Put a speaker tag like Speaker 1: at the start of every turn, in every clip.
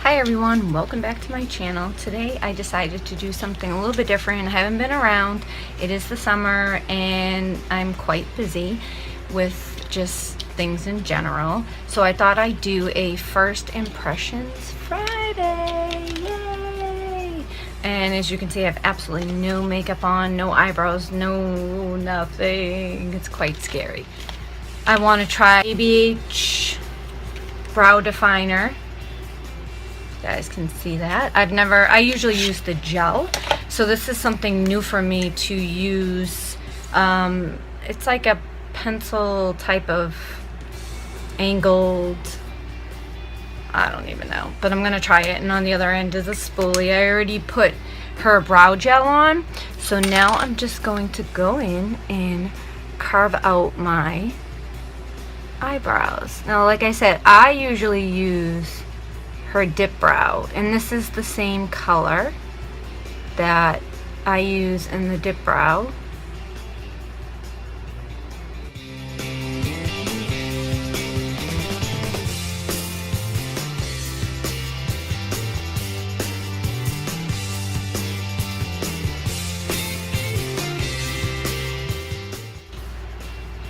Speaker 1: Hi everyone, welcome back to my channel. Today I decided to do something a little bit different. I haven't been around. It is the summer and I'm quite busy with just things in general. So I thought I'd do a first impressions Friday. Yay! And as you can see, I have absolutely no makeup on, no eyebrows, no nothing. It's quite scary. I want to try ABH brow definer. You guys can see that. I usually use the gel, so this is something new for me to use. It's like a pencil type of angled, I don't even know, but I'm gonna try it. And on the other end is a spoolie. I already put her brow gel on, so now I'm just going to go in and carve out my eyebrows. Now, like I said, I usually use her dip brow, and this is the same color that I use in the dip brow.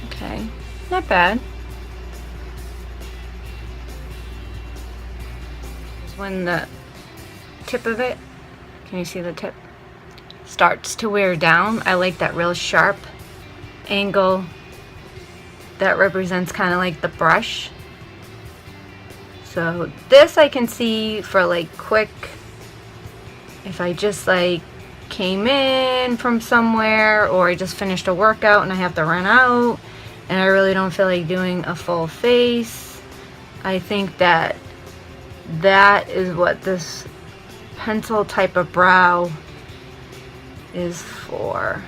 Speaker 1: Okay, not bad. When the tip of it, can you see the tip, starts to wear down, I like that real sharp angle that represents kind of like the brush. So this I can see for like quick, if I just like came in from somewhere or I just finished a workout and I have to run out and I really don't feel like doing a full face. I think that is what this pencil type of brow is for,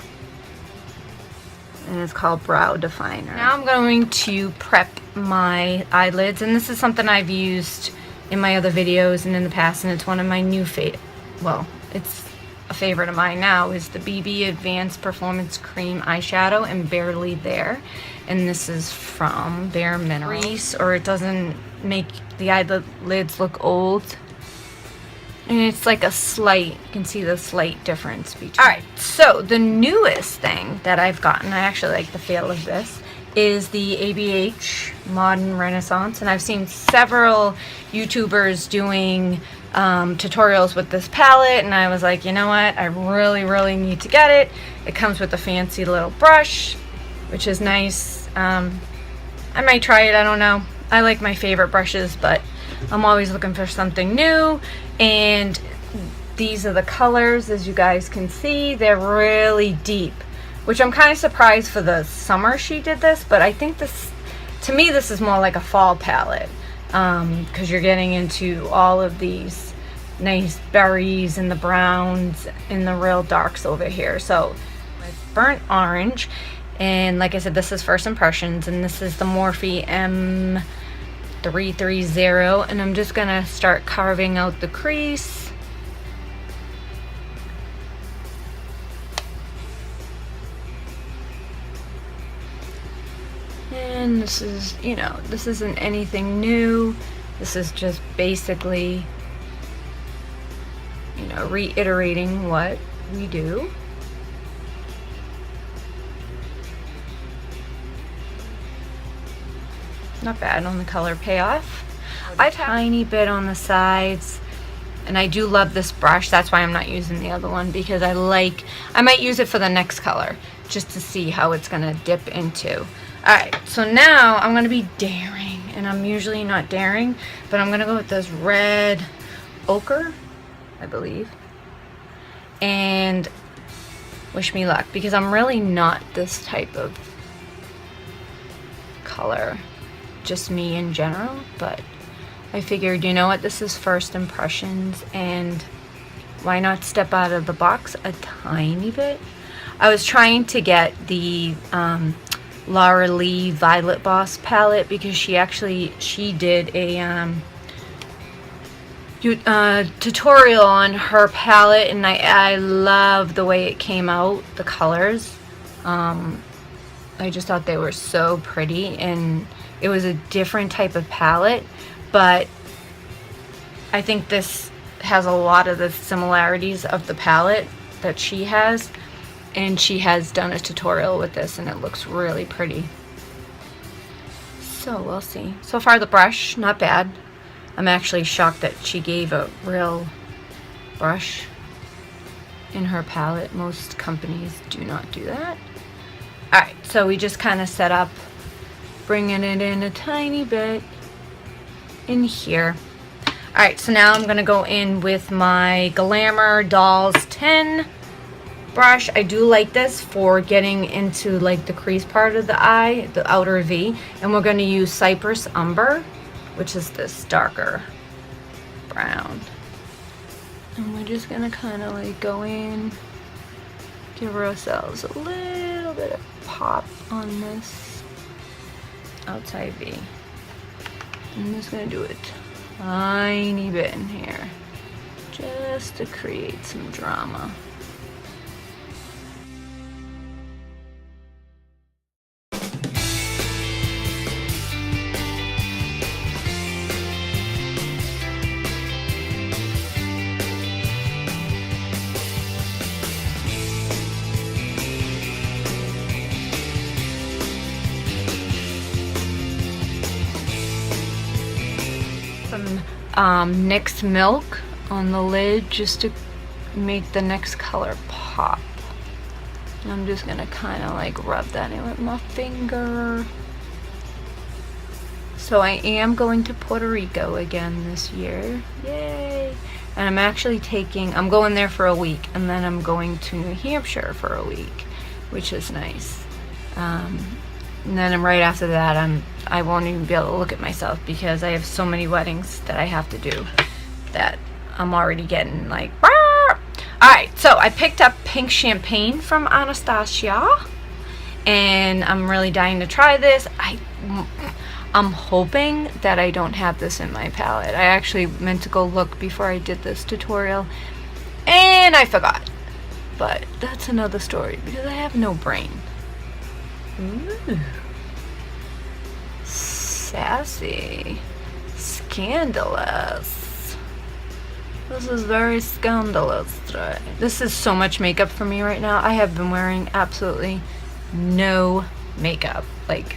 Speaker 1: and it's called brow definer. Now I'm going to prep my eyelids, and this is something I've used in my other videos and in the past, and it's one of my new it's a favorite of mine now, is the BB Advanced Performance Cream Eyeshadow in Barely There, and this is from Bare Minerals, or it doesn't make the eyelids look old, and it's like a slight, you can see the slight difference between. Alright, so the newest thing that I've gotten, I actually like the feel of this, is the ABH Modern Renaissance, and I've seen several YouTubers doing tutorials with this palette, and I was like, you know what, I really need to get it. It comes with a fancy little brush, which is nice. I might try it, I don't know. I like my favorite brushes, but I'm always looking for something new. And these are the colors, as you guys can see. They're really deep, which I'm kind of surprised for the summer she did this, but I think this, to me, this is more like a fall palette, because you're getting into all of these nice berries and the browns and the real darks over here. So it's burnt orange, and like I said, this is first impressions, and this is the Morphe M330, and I'm just gonna start carving out the crease. And this is, you know, this isn't anything new. This is just basically, you know, reiterating what we do. Not bad on the color payoff. A tiny bit on the sides, and I do love this brush. That's why I'm not using the other one, because I might use it for the next color just to see how it's gonna dip into. Alright, so now I'm gonna be daring, and I'm usually not daring, but I'm gonna go with this red ochre, I believe, and wish me luck, because I'm really not this type of color, just me in general. But I figured, you know what, this is first impressions, and why not step out of the box a tiny bit. I was trying to get the Laura Lee Violet Boss palette, because she did a tutorial on her palette, and I love the way it came out, the colors. I just thought they were so pretty, and it was a different type of palette, but I think this has a lot of the similarities of the palette that she has, and she has done a tutorial with this and it looks really pretty. So we'll see. So far the brush, not bad. I'm actually shocked that she gave a real brush in her palette. Most companies do not do that. Alright, so we just kind of set up, bringing it in a tiny bit in here. Alright, so now I'm going to go in with my Glamour Dolls 10 brush. I do like this for getting into like the crease part of the eye, the outer V. And we're going to use Cyprus Umber, which is this darker brown. And we're just going to kind of like go in, give ourselves a little bit of pop on this outside V. I'm just going to do a tiny bit in here just to create some drama. Some NYX-Milk on the lid just to make the next color pop. And I'm just gonna kind of like rub that in with my finger. So I am going to Puerto Rico again this year. Yay! And I'm actually I'm going there for a week, and then I'm going to New Hampshire for a week, which is nice. And then right after that, I won't even be able to look at myself because I have so many weddings that I have to do that I'm already getting like, alright, so I picked up Pink Champagne from Anastasia, and I'm really dying to try this. I'm hoping that I don't have this in my palette. I actually meant to go look before I did this tutorial, and I forgot. But that's another story because I have no brain. Ooh. Sassy. Scandalous. This is very scandalous. This is so much makeup for me right now. I have been wearing absolutely no makeup. Like,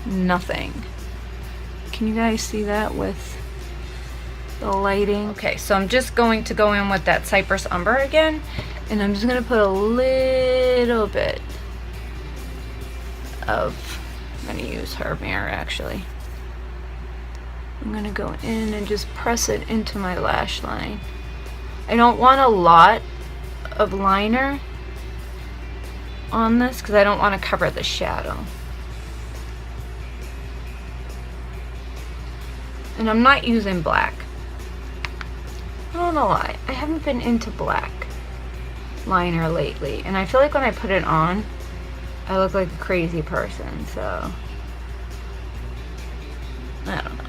Speaker 1: nothing. Can you guys see that with the lighting? Okay, so I'm just going to go in with that Cyprus Umber again. And I'm just going to put a little bit of, I'm going to use her mirror actually. I'm going to go in and just press it into my lash line. I don't want a lot of liner on this because I don't want to cover the shadow. And I'm not using black. I don't know why. I haven't been into black liner lately. And I feel like when I put it on, I look like a crazy person, so I don't know.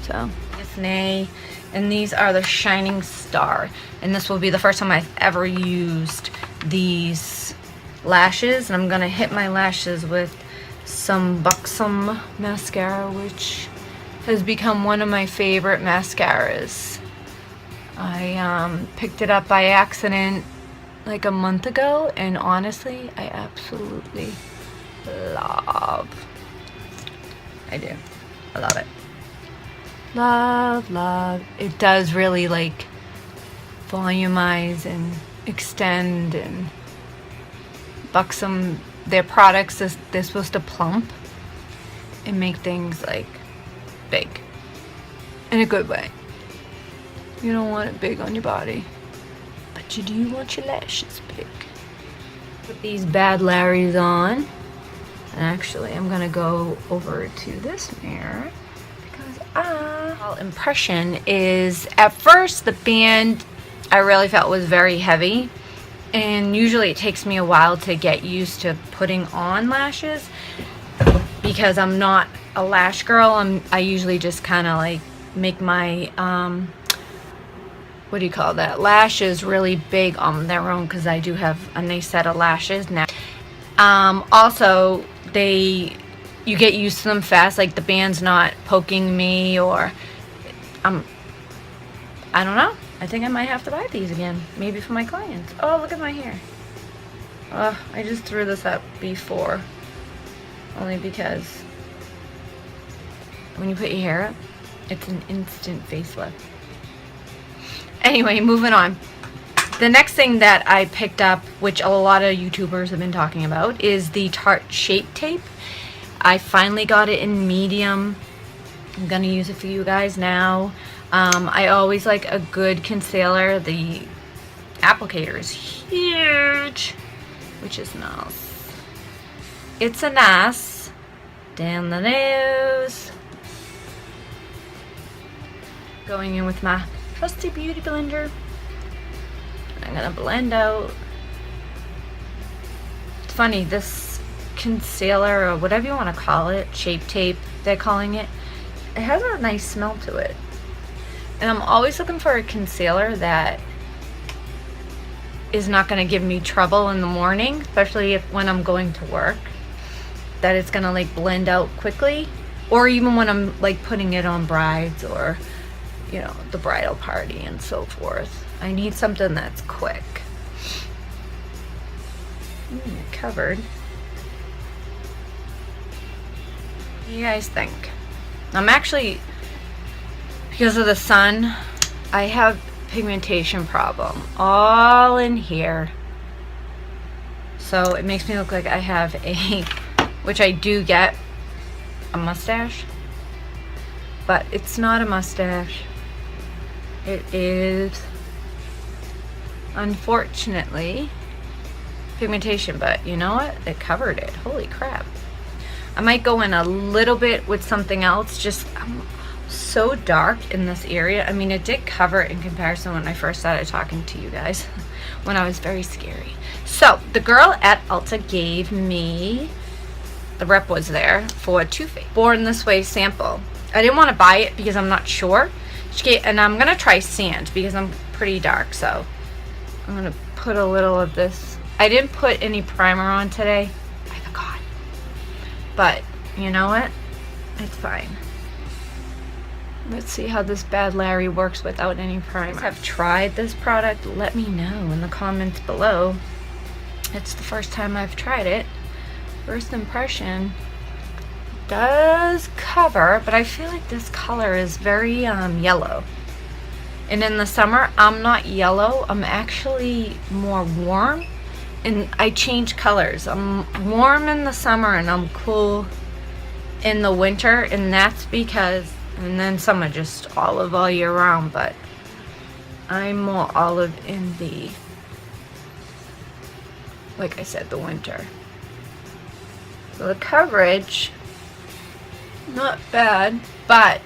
Speaker 1: So, Disney, and these are the Shining Star. And this will be the first time I've ever used these lashes. And I'm going to hit my lashes with some Buxom Mascara, which has become one of my favorite mascaras. I picked it up by accident like a month ago, and honestly, I absolutely love. I do. I love it. Love. It does really like volumize and extend, and Buxom, their products, they're supposed to plump and make things like big in a good way. You don't want it big on your body, but you do want your lashes big. Put these Bad Larrys on, and actually I'm gonna go over to this mirror because impression is, at first the band I really felt was very heavy, and usually it takes me a while to get used to putting on lashes because I'm not a lash girl. I usually just kind of like make my what do you call that, lashes really big on their own because I do have a nice set of lashes now. Also, you get used to them fast, like the band's not poking me or I don't know. I think I might have to buy these again. Maybe for my clients. Oh, look at my hair. I just threw this up before. Only because when you put your hair up, it's an instant facelift. Anyway, moving on. The next thing that I picked up, which a lot of YouTubers have been talking about, is the Tarte Shape Tape. I finally got it in medium. I'm going to use it for you guys now. I always like a good concealer. The applicator is huge, which is nice. It's a nice down the nose. Going in with my trusty beauty blender. I'm gonna blend out. It's funny, this concealer, or whatever you want to call it, Shape Tape, they're calling it, it has a nice smell to it. And I'm always looking for a concealer that is not going to give me trouble in the morning, especially when I'm going to work, that it's going to like blend out quickly, or even when I'm like putting it on brides or, you know, the bridal party and so forth. I need something that's quick. Covered. What do you guys think? I'm actually, because of the sun, I have pigmentation problem all in here. So it makes me look like I have a, which I do get, a mustache. But it's not a mustache. It is, unfortunately, pigmentation. But you know what? It covered it. Holy crap. I might go in a little bit with something else. Just, I'm so dark in this area. I mean, it did cover it in comparison when I first started talking to you guys, when I was very scary. So, the girl at Ulta gave me, the rep was there, for Too Faced Born This Way sample. I didn't want to buy it because I'm not sure. And I'm going to try sand because I'm pretty dark, so I'm going to put a little of this. I didn't put any primer on today. I forgot. But, you know what? It's fine. Let's see how this Bad Larry works without any primer. If you have tried this product, let me know in the comments below. It's the first time I've tried it. First impression, does cover, but I feel like this color is very yellow. And in the summer, I'm not yellow. I'm actually more warm. And I change colors. I'm warm in the summer and I'm cool in the winter. And that's because, and then summer just olive all year round, but I'm more olive in the, like I said, the winter. So the coverage, not bad, but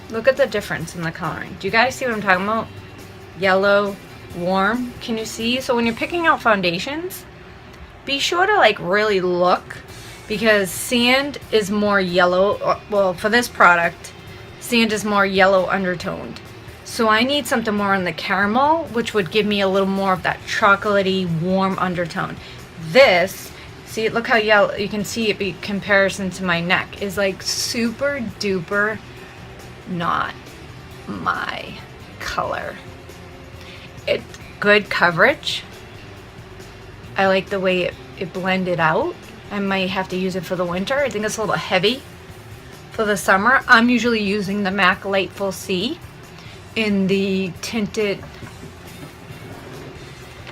Speaker 1: look at the difference in the coloring. Do you guys see what I'm talking about? Yellow, warm. Can you see? So when you're picking out foundations, be sure to like really look, because sand is more yellow. Well, for this product, sand is more yellow undertoned. So I need something more in the caramel, which would give me a little more of that chocolatey, warm undertone. This, see, look how yellow, you can see it in comparison to my neck, is like super duper not my color. It's good coverage. I like the way it blended out. I might have to use it for the winter. I think it's a little heavy for the summer. I'm usually using the MAC Lightful C in the tinted.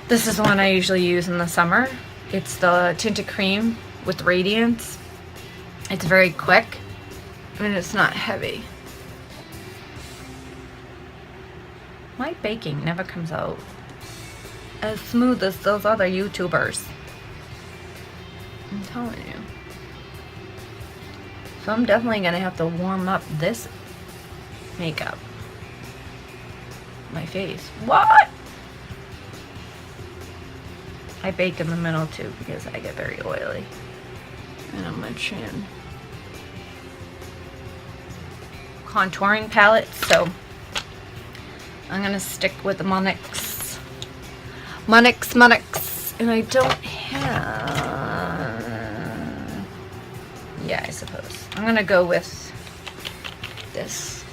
Speaker 1: This is the one I usually use in the summer. It's the tinted cream with radiance. It's very quick and it's not heavy. My baking never comes out as smooth as those other YouTubers. I'm telling you. So I'm definitely gonna have to warm up this makeup. My face. What? I bake in the middle too because I get very oily. And on my chin. Contouring palette, so I'm gonna stick with the NYX. NYX. And I don't have, yeah, I suppose. I'm gonna go with this.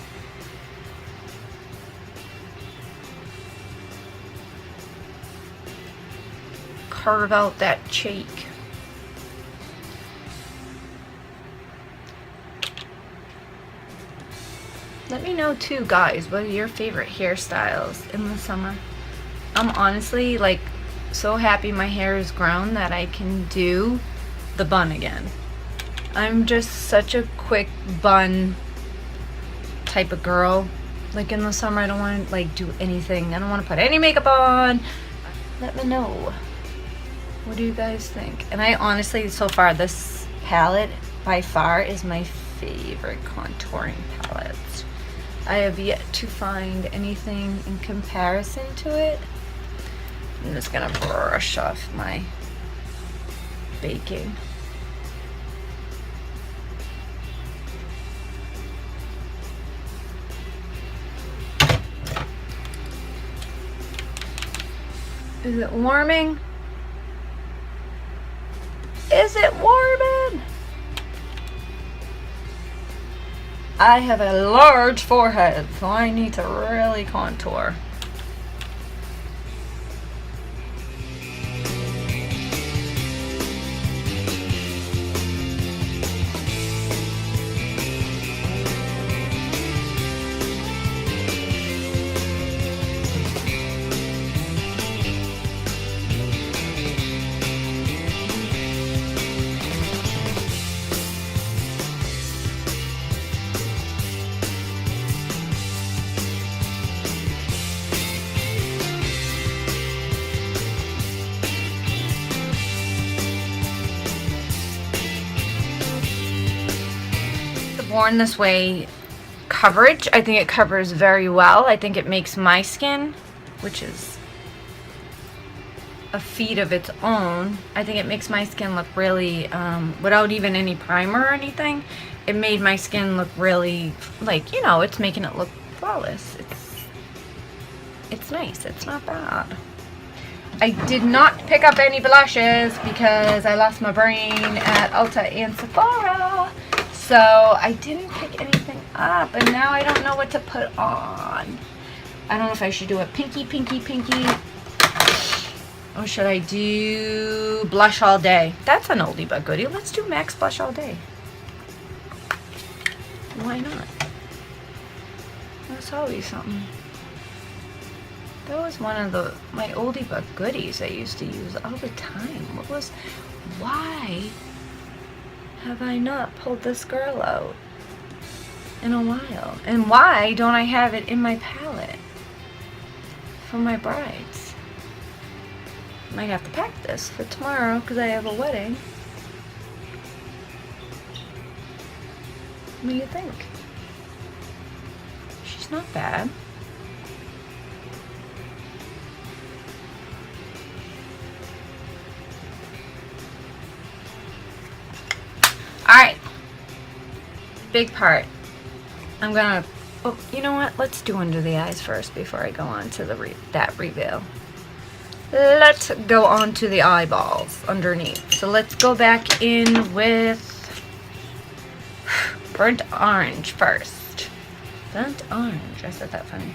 Speaker 1: Carve out that cheek. Let me know too, guys, what are your favorite hairstyles in the summer? I'm honestly like so happy my hair is grown that I can do the bun again. I'm just such a quick bun type of girl. Like in the summer I don't want to like do anything. I don't want to put any makeup on. Let me know. What do you guys think? And I honestly, so far, this palette by far is my favorite contouring palette. I have yet to find anything in comparison to it. I'm just gonna brush off my baking. Is it warming? Is it warming? I have a large forehead, so I need to really contour. Born This Way coverage, I think it covers very well. I think it makes my skin, which is a feat of its own, I think it makes my skin look really, without even any primer or anything, it made my skin look really, like, you know, it's making it look flawless. It's nice. It's not bad. I did not pick up any blushes because I lost my brain at Ulta and Sephora. So I didn't pick anything up, and now I don't know what to put on. I don't know if I should do a pinky, or should I do blush all day? That's an oldie but goodie. Let's do MAC blush all day. Why not? That's always something. That was one of my oldie but goodies I used to use all the time. Why have I not pulled this girl out in a while? And why don't I have it in my palette for my brides? Might have to pack this for tomorrow because I have a wedding. What do you think? She's not bad. Alright, big part. I'm gonna, oh, you know what? Let's do under the eyes first before I go on to that reveal. Let's go on to the eyeballs underneath. So let's go back in with burnt orange first. Burnt orange, I said that funny.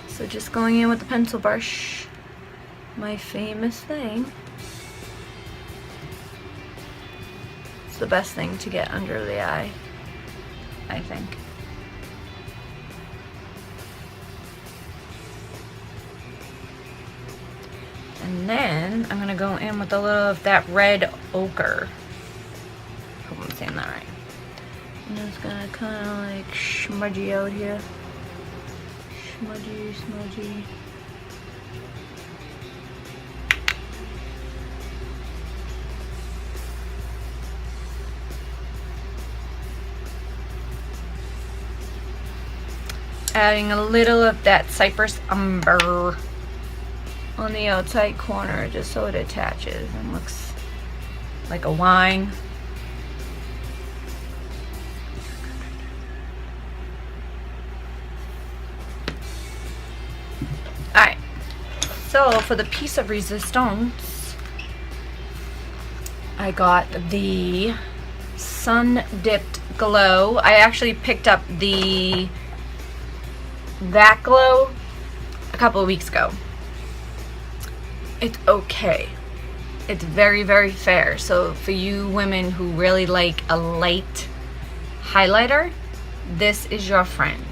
Speaker 1: So just going in with the pencil brush, my famous thing. It's the best thing to get under the eye, I think. And then I'm gonna go in with a little of that red ochre. Hope I'm saying that right. I'm just gonna kind of like smudgy out here. Smudgy. Adding a little of that Cyprus Umber on the outside corner just so it attaches and looks like a wine. Alright, so for the piece of resistance, I got the Sun Dipped Glow. I actually picked up that glow a couple of weeks ago. It's okay. It's very, very fair. So for you women who really like a light highlighter, this is your friend.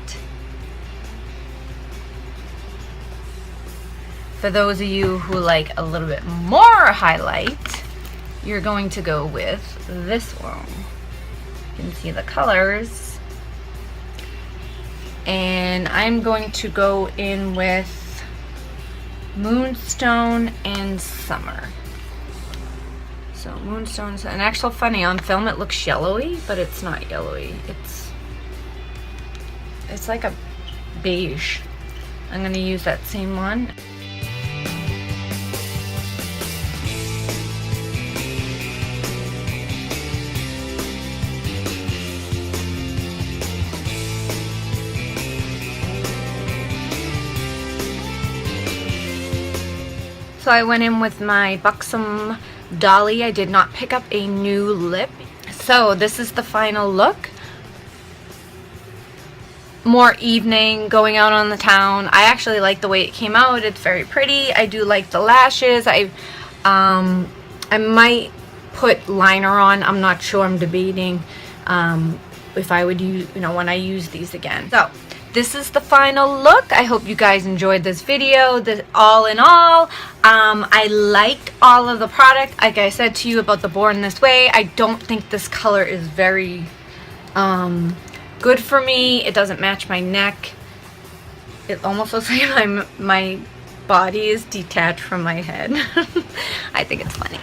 Speaker 1: For those of you who like a little bit more highlight, you're going to go with this one. You can see the colors. And I'm going to go in with Moonstone and Summer. So Moonstone, and actually funny, on film it looks yellowy, but it's not yellowy. It's like a beige. I'm going to use that same one. So I went in with my Buxom Dolly. I did not pick up a new lip. So this is the final look. More evening, going out on the town. I actually like the way it came out. It's very pretty. I do like the lashes. I might put liner on. I'm not sure. I'm debating if I would use, when I use these again. So this is the final look. I hope you guys enjoyed this video. All in all, I liked all of the product. Like I said to you about the Born This Way, I don't think this color is very good for me. It doesn't match my neck. It almost looks like my body is detached from my head. I think it's funny.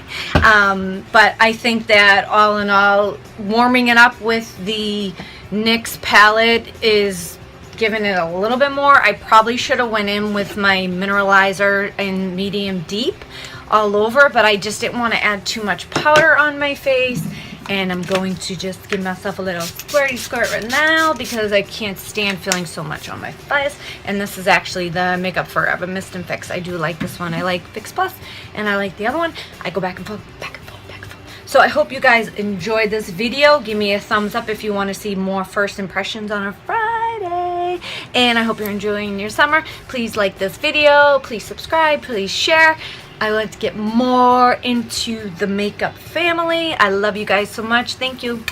Speaker 1: But I think that all in all, warming it up with the NYX palette is giving it a little bit more. I probably should have went in with my mineralizer in medium deep all over, but I just didn't want to add too much powder on my face. And I'm going to just give myself a little squirty squirt right now because I can't stand feeling so much on my face. And this is actually the Makeup Forever Mist and Fix. I do like this one. I like Fix Plus and I like the other one. I go back and forth, back and forth, back and forth. So I hope you guys enjoyed this video. Give me a thumbs up if you want to see more first impressions on a Friday. And I hope you're enjoying your summer. Please like this video. Please subscribe. Please share. I like to get more into the makeup family. I love you guys so much. Thank you.